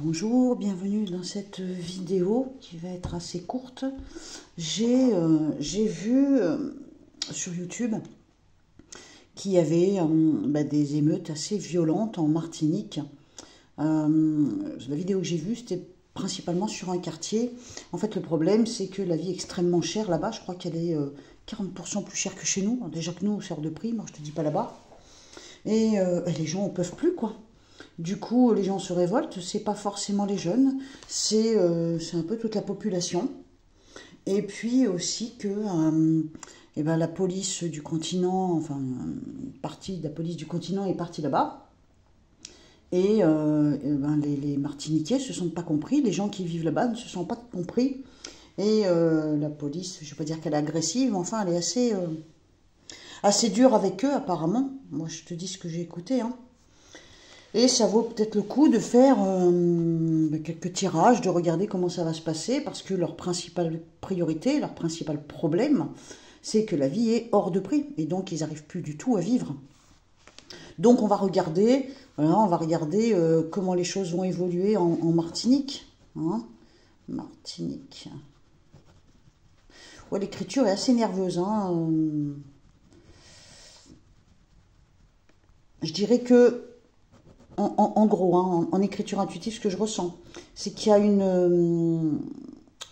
Bonjour, bienvenue dans cette vidéo qui va être assez courte. J'ai vu sur YouTube qu'il y avait des émeutes assez violentes en Martinique. La vidéo que j'ai vue, c'était principalement sur un quartier. En fait, le problème, c'est que la vie est extrêmement chère là-bas. Je crois qu'elle est 40% plus chère que chez nous. Déjà que nous, on sort de prix, moi je te dis pas là-bas. Et les gens en peuvent plus, quoi. Du coup, les gens se révoltent, c'est pas forcément les jeunes, c'est un peu toute la population. Et puis aussi que la police du continent, enfin, une partie de la police du continent est partie là-bas. Et les Martiniquais ne se sont pas compris, les gens qui vivent là-bas ne se sont pas compris. Et la police, je ne vais pas dire qu'elle est agressive, mais enfin, elle est assez dure avec eux, apparemment. Moi, je te dis ce que j'ai écouté, hein. Et ça vaut peut-être le coup de faire quelques tirages, de regarder comment ça va se passer, parce que leur principale priorité, leur principal problème, c'est que la vie est hors de prix, et donc ils n'arrivent plus du tout à vivre. Donc on va regarder, comment les choses vont évoluer en Martinique. Hein, Martinique. Ouais, l'écriture est assez nerveuse. Hein, je dirais que en gros, hein, en écriture intuitive, ce que je ressens, c'est qu'il y a une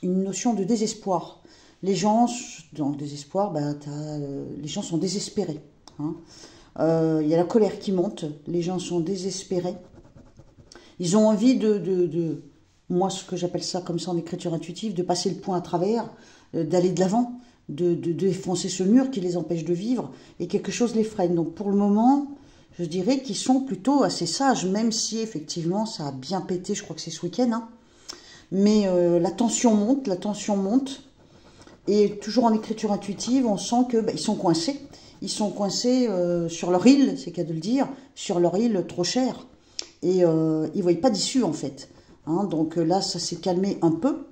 notion de désespoir. Les gens, dans le désespoir, les gens sont désespérés. Hein. Il y a la colère qui monte, les gens sont désespérés. Ils ont envie moi ce que j'appelle ça comme ça en écriture intuitive, de passer le point à travers, d'aller de l'avant, de défoncer ce mur qui les empêche de vivre, et quelque chose les freine. Donc pour le moment, je dirais qu'ils sont plutôt assez sages, même si effectivement ça a bien pété, je crois que c'est ce week-end. Hein. Mais la tension monte, et toujours en écriture intuitive, on sent que ils sont coincés. Ils sont coincés sur leur île, c'est qu'à de le dire, sur leur île trop chère. Et ils ne voyaient pas d'issue en fait. Hein, donc là, ça s'est calmé un peu.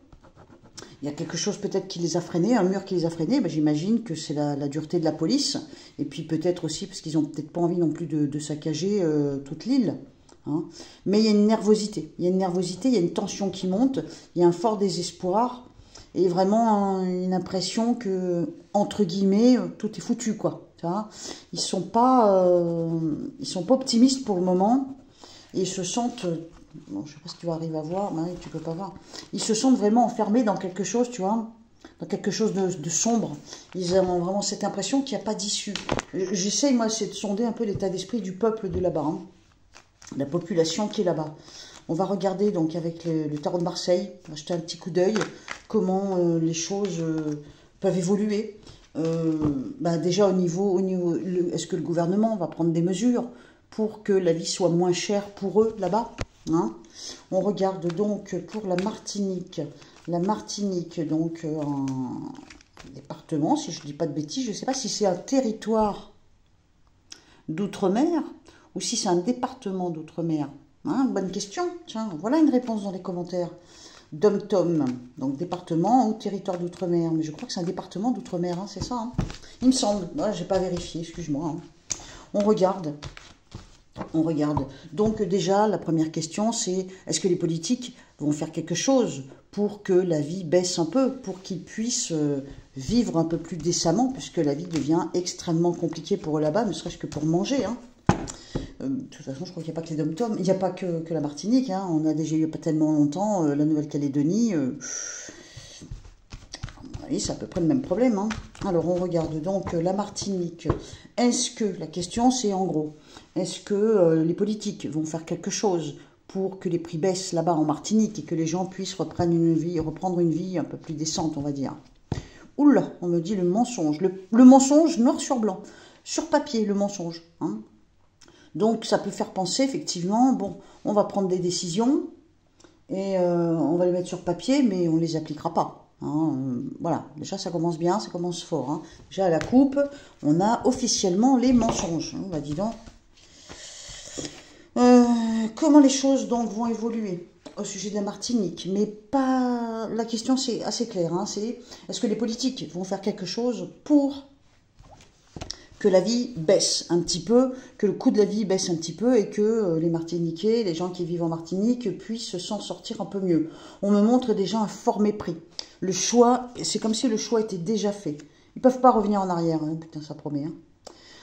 Il y a quelque chose peut-être qui les a freinés, un mur qui les a freinés, j'imagine que c'est la dureté de la police, et puis peut-être aussi parce qu'ils n'ont peut-être pas envie non plus de saccager toute l'île. Hein. Mais il y a une nervosité, il y a une tension qui monte, il y a un fort désespoir, et vraiment une impression que, entre guillemets, tout est foutu, quoi. Ils sont pas optimistes pour le moment, et ils se sentent... Bon, je ne sais pas si tu vas arriver à voir, mais tu peux pas voir. Ils se sentent vraiment enfermés dans quelque chose, tu vois, dans quelque chose de sombre. Ils ont vraiment cette impression qu'il n'y a pas d'issue. J'essaye, moi, c'est de sonder un peu l'état d'esprit du peuple de là-bas, hein, la population qui est là-bas. On va regarder donc avec le tarot de Marseille, on va jeter un petit coup d'œil, comment les choses peuvent évoluer. Déjà au niveau est-ce que le gouvernement va prendre des mesures pour que la vie soit moins chère pour eux là-bas? Hein, on regarde donc pour la Martinique. La Martinique, donc en département, si je ne dis pas de bêtises, je ne sais pas si c'est un territoire d'outre-mer ou si c'est un département d'outre-mer. Hein, bonne question. Tiens, voilà une réponse dans les commentaires. Dom-Tom, donc département ou territoire d'outre-mer. Mais je crois que c'est un département d'outre-mer, hein, c'est ça. Hein, il me semble. Ouais, je n'ai pas vérifié, excuse-moi. Hein. On regarde. Donc déjà, la première question, c'est est-ce que les politiques vont faire quelque chose pour que la vie baisse un peu, pour qu'ils puissent vivre un peu plus décemment, puisque la vie devient extrêmement compliquée pour eux là-bas, ne serait-ce que pour manger. Hein. De toute façon, je crois qu'il n'y a pas que les dom-toms, il n'y a pas que la Martinique. Hein. On a déjà eu il n'y a pas tellement longtemps la Nouvelle-Calédonie. Oui, c'est à peu près le même problème. Hein. Alors, on regarde donc la Martinique. Est-ce que, la question c'est en gros, est-ce que les politiques vont faire quelque chose pour que les prix baissent là-bas en Martinique et que les gens puissent reprendre une vie un peu plus décente, on va dire? Oula, on me dit le mensonge. Le mensonge noir sur blanc. Sur papier, le mensonge. Hein. Donc, ça peut faire penser, effectivement, bon, on va prendre des décisions et on va les mettre sur papier, mais on ne les appliquera pas. Hein, voilà, déjà ça commence bien, ça commence fort. Hein. Déjà à la coupe, on a officiellement les mensonges. Hein, bah dis donc. Comment les choses donc vont évoluer au sujet de la Martinique? Mais pas. La question c'est assez clair. Hein, c'est est-ce que les politiques vont faire quelque chose pour que la vie baisse un petit peu, que le coût de la vie baisse un petit peu et que les Martiniquais, les gens qui vivent en Martinique puissent s'en sortir un peu mieux. On me montre déjà un fort mépris. Le choix, c'est comme si le choix était déjà fait. Ils ne peuvent pas revenir en arrière, hein, putain ça promet. Hein.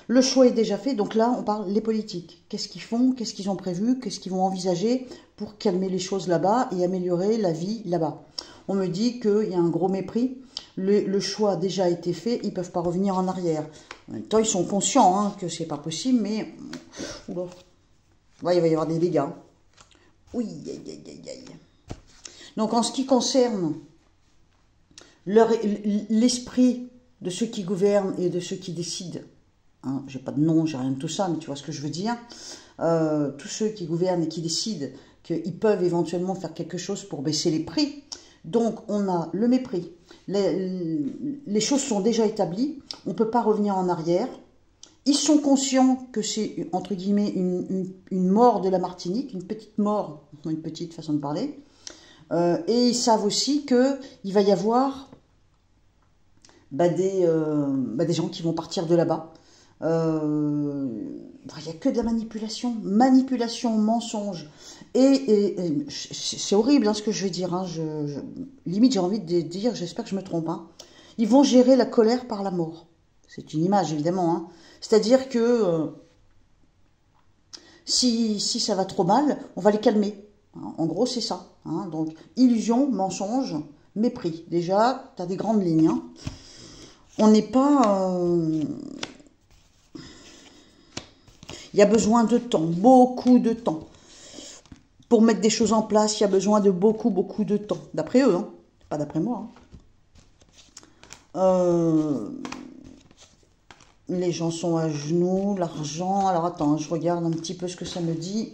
Le choix est déjà fait, donc là on parle les politiques. Qu'est-ce qu'ils font, qu'est-ce qu'ils ont prévu, qu'est-ce qu'ils vont envisager pour calmer les choses là-bas et améliorer la vie là-bas. On me dit qu'il y a un gros mépris. Le choix a déjà été fait, ils ne peuvent pas revenir en arrière. En même temps, ils sont conscients hein, que c'est pas possible, mais oula, ouais, il va y avoir des dégâts. Oui, aïe, aïe, aïe, aïe. Donc, en ce qui concerne l'esprit de ceux qui gouvernent et de ceux qui décident, hein, j'ai pas de nom, j'ai rien de tout ça, mais tu vois ce que je veux dire, tous ceux qui gouvernent et qui décident qu'ils peuvent éventuellement faire quelque chose pour baisser les prix. Donc, on a le mépris. Les choses sont déjà établies. On ne peut pas revenir en arrière. Ils sont conscients que c'est, entre guillemets, une mort de la Martinique, une petite mort, une petite façon de parler. Et ils savent aussi qu'il va y avoir des gens qui vont partir de là-bas. Il n'y a que de la manipulation, mensonge. Et c'est horrible hein, ce que je vais dire. Hein, limite, j'ai envie de dire, j'espère que je me trompe. Hein. Ils vont gérer la colère par la mort. C'est une image, évidemment. Hein. C'est-à-dire que si ça va trop mal, on va les calmer. Hein. En gros, c'est ça. Hein. Donc, illusion, mensonge, mépris. Déjà, tu as des grandes lignes. Hein. On n'est pas... Il y a besoin de temps, beaucoup de temps. Pour mettre des choses en place, il y a besoin de beaucoup de temps. D'après eux, hein, pas d'après moi. Hein. Les gens sont à genoux, l'argent... Alors attends, je regarde un petit peu ce que ça me dit.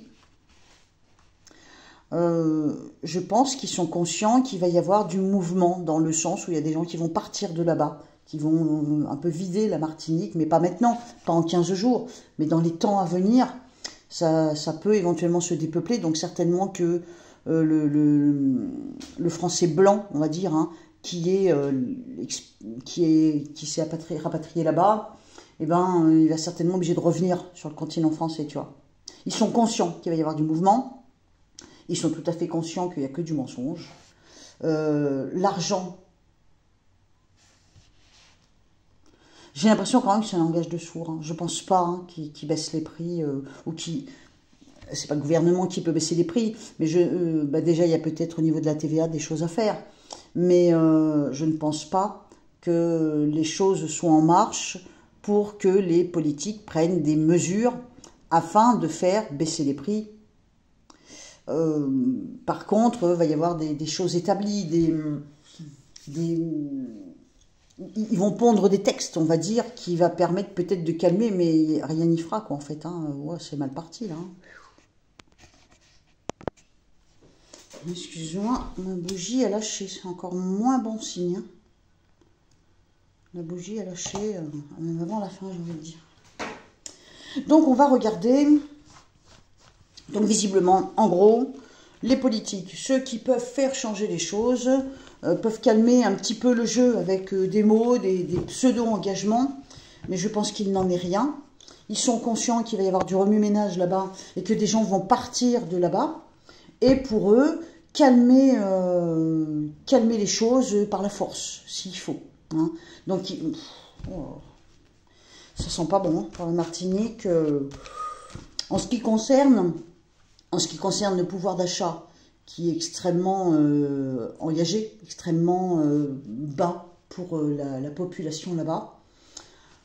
Je pense qu'ils sont conscients qu'il va y avoir du mouvement, dans le sens où il y a des gens qui vont partir de là-bas, qui vont un peu vider la Martinique, mais pas maintenant, pas en 15 jours, mais dans les temps à venir, ça peut éventuellement se dépeupler, donc certainement que le français blanc, on va dire, hein, qui s'est rapatrié là-bas, eh ben, il va certainement obligé de revenir sur le continent français, tu vois. Ils sont conscients qu'il va y avoir du mouvement, ils sont tout à fait conscients qu'il n'y a que du mensonge. L'argent, j'ai l'impression quand même que c'est un langage de sourd. Hein. Je ne pense pas hein, qu'ils baissent les prix ou qui. C'est pas le gouvernement qui peut baisser les prix, mais déjà il y a peut-être au niveau de la TVA des choses à faire. Mais je ne pense pas que les choses soient en marche pour que les politiques prennent des mesures afin de faire baisser les prix. Par contre, il va y avoir des choses établies, ils vont pondre des textes, on va dire, qui va permettre peut-être de calmer, mais rien n'y fera, quoi, en fait. Hein. Ouais, c'est mal parti, là. Excuse-moi, ma bougie a lâché. C'est encore moins bon signe. Hein. La bougie a lâché, même avant la fin, j'ai envie de dire. Donc, on va regarder. Donc, visiblement, en gros, les politiques, ceux qui peuvent faire changer les choses, peuvent calmer un petit peu le jeu avec des mots, des pseudo-engagements, mais je pense qu'il n'en est rien. Ils sont conscients qu'il va y avoir du remue-ménage là-bas et que des gens vont partir de là-bas. Et pour eux, calmer les choses par la force, s'il faut. Hein. Donc, ça sent pas bon hein, pour la Martinique. En ce qui concerne le pouvoir d'achat, qui est extrêmement engagé, extrêmement bas pour la population là-bas.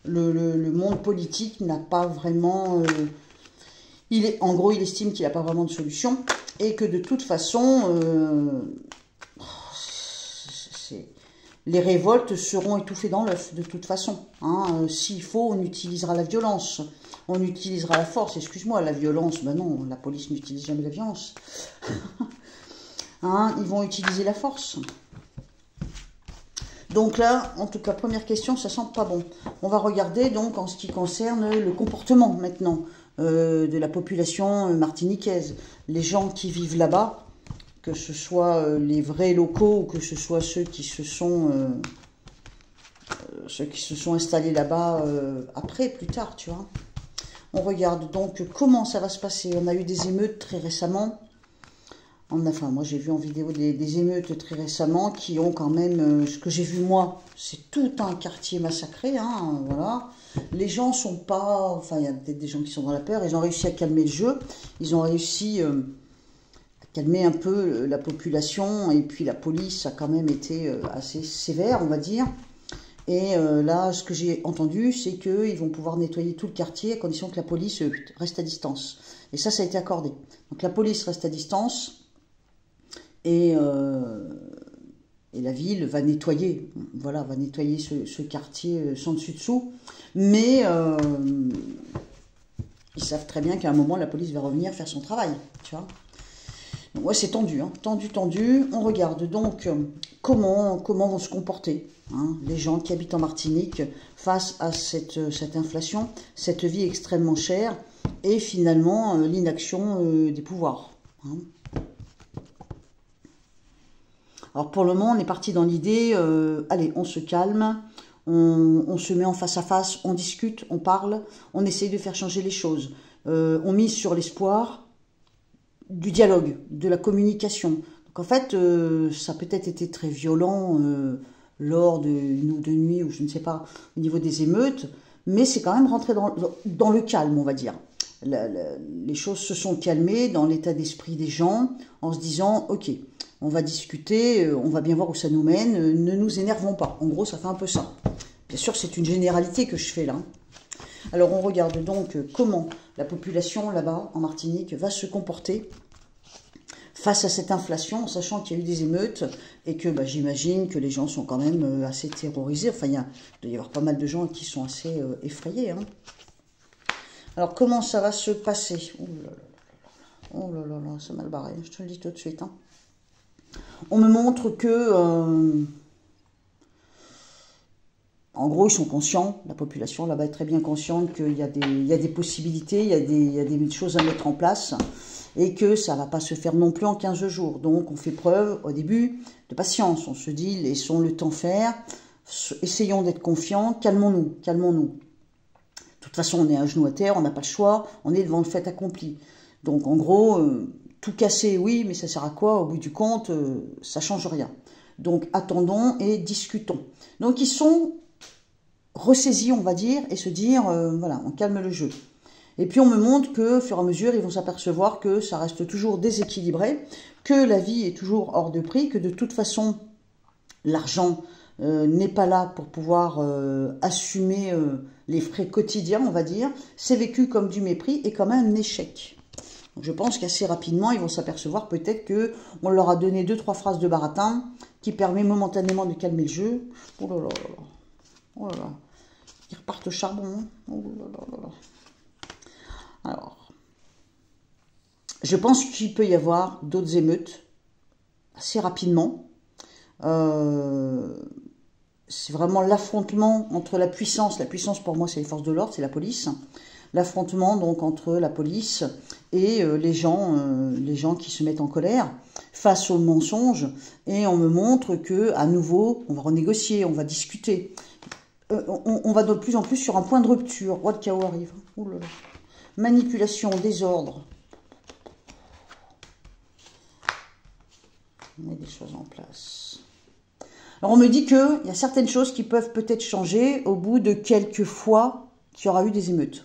Le monde politique n'a pas vraiment... en gros, il estime qu'il n'a pas vraiment de solution et que de toute façon, les révoltes seront étouffées dans l'œuf, de toute façon. Hein. S'il faut, on utilisera la violence, on utilisera la force. Excuse-moi, la violence, ben non, la police n'utilise jamais la violence. Hein, ils vont utiliser la force. Donc là, en tout cas, première question, ça sent pas bon. On va regarder donc en ce qui concerne le comportement maintenant de la population martiniquaise. Les gens qui vivent là-bas, que ce soit les vrais locaux ou que ce soit ceux qui se sont ceux qui se sont installés là-bas après, plus tard, tu vois. On regarde donc comment ça va se passer. On a eu des émeutes très récemment. Enfin, moi j'ai vu en vidéo des émeutes très récemment qui ont quand même, ce que j'ai vu moi, c'est tout un quartier massacré, hein, voilà. Les gens sont pas, enfin il y a peut-être des gens qui sont dans la peur, ils ont réussi à calmer le jeu, ils ont réussi à calmer un peu la population, et puis la police a quand même été assez sévère, on va dire. Et là, ce que j'ai entendu, c'est qu'ils vont pouvoir nettoyer tout le quartier à condition que la police reste à distance. Et ça a été accordé. Donc la police reste à distance. Et la ville va nettoyer, voilà, va nettoyer ce quartier sans dessus-dessous. Mais ils savent très bien qu'à un moment, la police va revenir faire son travail, tu vois. Donc, ouais, c'est tendu, hein, tendu, tendu. On regarde donc comment vont se comporter hein, les gens qui habitent en Martinique face à cette inflation, cette vie extrêmement chère et finalement l'inaction des pouvoirs. Hein. Alors pour le moment, on est parti dans l'idée, allez, on se calme, on se met en face à face, on discute, on parle, on essaye de faire changer les choses. On mise sur l'espoir du dialogue, de la communication. Donc en fait, ça a peut-être été très violent lors d'une ou deux nuits, ou je ne sais pas, au niveau des émeutes, mais c'est quand même rentré dans le calme, on va dire. Les choses se sont calmées dans l'état d'esprit des gens, en se disant, ok, on va discuter, on va bien voir où ça nous mène, ne nous énervons pas. En gros, ça fait un peu ça. Bien sûr, c'est une généralité que je fais là. Alors, on regarde donc comment la population là-bas, en Martinique, va se comporter face à cette inflation, en sachant qu'il y a eu des émeutes et que bah, j'imagine que les gens sont quand même assez terrorisés. Enfin, il doit y avoir pas mal de gens qui sont assez effrayés. Hein. Alors, comment ça va se passer? Oh là là, c'est mal barré, je te le dis tout de suite. Hein. On me montre que, en gros, ils sont conscients, la population là-bas est très bien consciente qu'il y a des possibilités, il y a des choses à mettre en place et que ça ne va pas se faire non plus en 15 jours. Donc, on fait preuve, au début, de patience. On se dit, laissons le temps faire, essayons d'être confiants, calmons-nous, calmons-nous. De toute façon, on est à genoux à terre, on n'a pas le choix, on est devant le fait accompli. Donc, en gros... tout casser, oui, mais ça sert à quoi? Au bout du compte, ça ne change rien. Donc, attendons et discutons. Donc, ils sont ressaisis, on va dire, et se dire, voilà, on calme le jeu. Et puis, on me montre que, au fur et à mesure, ils vont s'apercevoir que ça reste toujours déséquilibré, que la vie est toujours hors de prix, que de toute façon, l'argent n'est pas là pour pouvoir assumer les frais quotidiens, on va dire. C'est vécu comme du mépris et comme un échec. Donc je pense qu'assez rapidement, ils vont s'apercevoir peut-être qu'on leur a donné 2-3 phrases de baratin qui permet momentanément de calmer le jeu. Oh là là là là. Oh là là. Ils repartent au charbon. Hein. Oh là là là là. Alors, je pense qu'il peut y avoir d'autres émeutes assez rapidement. C'est vraiment l'affrontement entre la puissance pour moi c'est les forces de l'ordre, c'est la police. L'affrontement donc entre la police et les gens qui se mettent en colère face aux mensonges. Et on me montre que à nouveau, on va renégocier, on va discuter. On va de plus en plus sur un point de rupture. What chaos arrive. Ouh là là. Manipulation, désordre. On met des choses en place. Alors on me dit qu'il y a certaines choses qui peuvent peut-être changer au bout de quelques fois qu'il y aura eu des émeutes.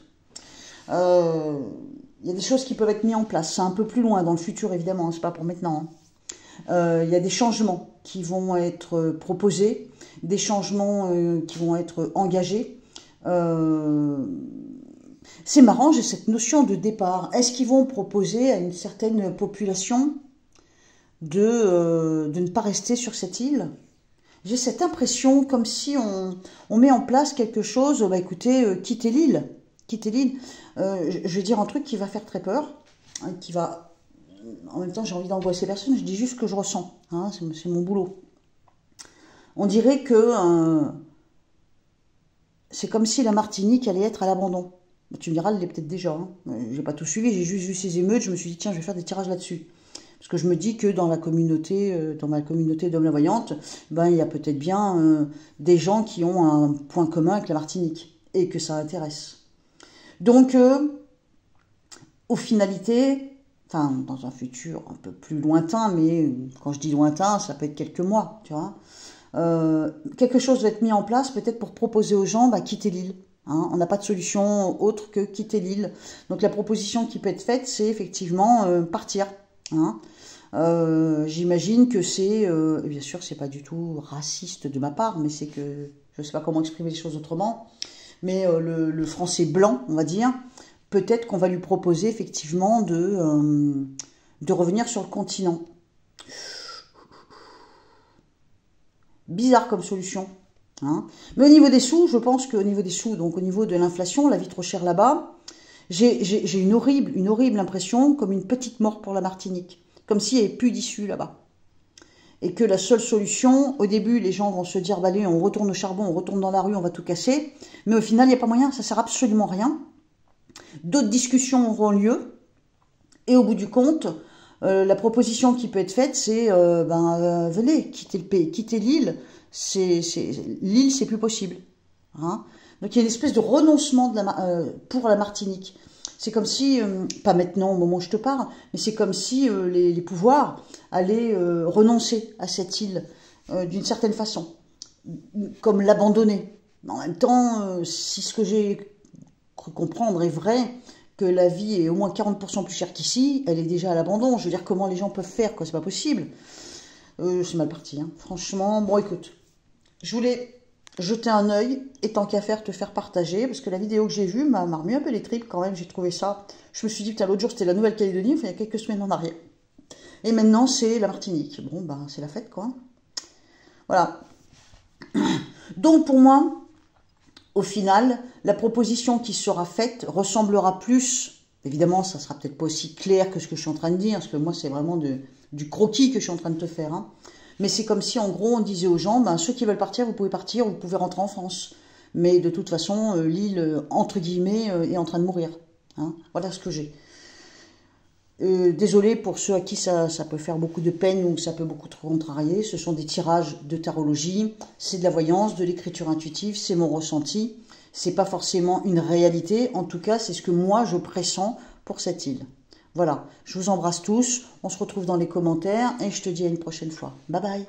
Il y a des choses qui peuvent être mises en place. C'est un peu plus loin dans le futur, évidemment, hein, c'est pas pour maintenant. Hein. Il y a des changements qui vont être proposés, des changements qui vont être engagés. C'est marrant, j'ai cette notion de départ. Est-ce qu'ils vont proposer à une certaine population de ne pas rester sur cette île? J'ai cette impression comme si on met en place quelque chose, bah écoutez, quittez l'île. Quitter l'île, je vais dire un truc qui va faire très peur, hein, qui va... En même temps, j'ai envie d'angoisser personne, je dis juste ce que je ressens, hein, c'est mon boulot. On dirait que c'est comme si la Martinique allait être à l'abandon. Tu me diras, elle l'est peut-être déjà. Hein. J'ai pas tout suivi, j'ai juste vu ces émeutes, je me suis dit, tiens, je vais faire des tirages là-dessus. Parce que je me dis que dans ma communauté d'hommes la voyante, ben, il y a peut-être bien des gens qui ont un point commun avec la Martinique et que ça intéresse. Donc, aux finalités, enfin, dans un futur un peu plus lointain, mais quand je dis lointain, ça peut être quelques mois, tu vois. Quelque chose va être mis en place peut-être pour proposer aux gens, bah, quitter l'île. Hein. On n'a pas de solution autre que quitter l'île. Donc la proposition qui peut être faite, c'est effectivement partir. Hein. J'imagine que c'est, bien sûr, c'est pas du tout raciste de ma part, mais c'est que je sais pas comment exprimer les choses autrement. Mais le français blanc, on va dire, peut-être qu'on va lui proposer effectivement de revenir sur le continent. Bizarre comme solution. Hein. Mais au niveau des sous, je pense qu'au niveau des sous, donc au niveau de l'inflation, la vie trop chère là-bas, j'ai une horrible impression, comme une petite mort pour la Martinique. Comme s'il n'y avait plus d'issue là-bas. Et que la seule solution, au début, les gens vont se dire, bah allez, on retourne au charbon, on retourne dans la rue, on va tout casser. Mais au final, il n'y a pas moyen, ça sert absolument à rien. D'autres discussions auront lieu. Et au bout du compte, la proposition qui peut être faite, c'est venez, quittez le pays, quittez l'île. L'île, c'est plus possible. Hein. Donc il y a une espèce de renoncement pour la Martinique. C'est comme si, pas maintenant au moment où je te parle, mais c'est comme si les pouvoirs allaient renoncer à cette île d'une certaine façon, comme l'abandonner. En même temps, si ce que j'ai cru comprendre est vrai, que la vie est au moins 40% plus chère qu'ici, elle est déjà à l'abandon. Je veux dire, comment les gens peuvent faire, quoi, c'est pas possible. C'est mal parti, hein. Franchement. Bon, écoute, je voulais jeter un œil, et tant qu'à faire, te faire partager, parce que la vidéo que j'ai vue m'a remis un peu les tripes quand même, j'ai trouvé ça. Je me suis dit, putain, l'autre jour, c'était la Nouvelle-Calédonie, enfin, il y a quelques semaines en arrière. Et maintenant, c'est la Martinique. Bon, ben, c'est la fête, quoi. Voilà. Donc, pour moi, au final, la proposition qui sera faite ressemblera plus, évidemment, ça sera peut-être pas aussi clair que ce que je suis en train de dire, parce que moi, c'est vraiment du croquis que je suis en train de te faire. Hein. Mais c'est comme si, en gros, on disait aux gens, ben, ceux qui veulent partir, vous pouvez rentrer en France. Mais de toute façon, l'île, entre guillemets, est en train de mourir. Hein. Voilà ce que j'ai. Désolé pour ceux à qui ça peut faire beaucoup de peine ou que ça peut beaucoup trop contrarier. Ce sont des tirages de tarologie, c'est de la voyance, de l'écriture intuitive, c'est mon ressenti. C'est pas forcément une réalité. En tout cas, c'est ce que moi je pressens pour cette île. Voilà, je vous embrasse tous. On se retrouve dans les commentaires et je te dis à une prochaine fois. Bye bye.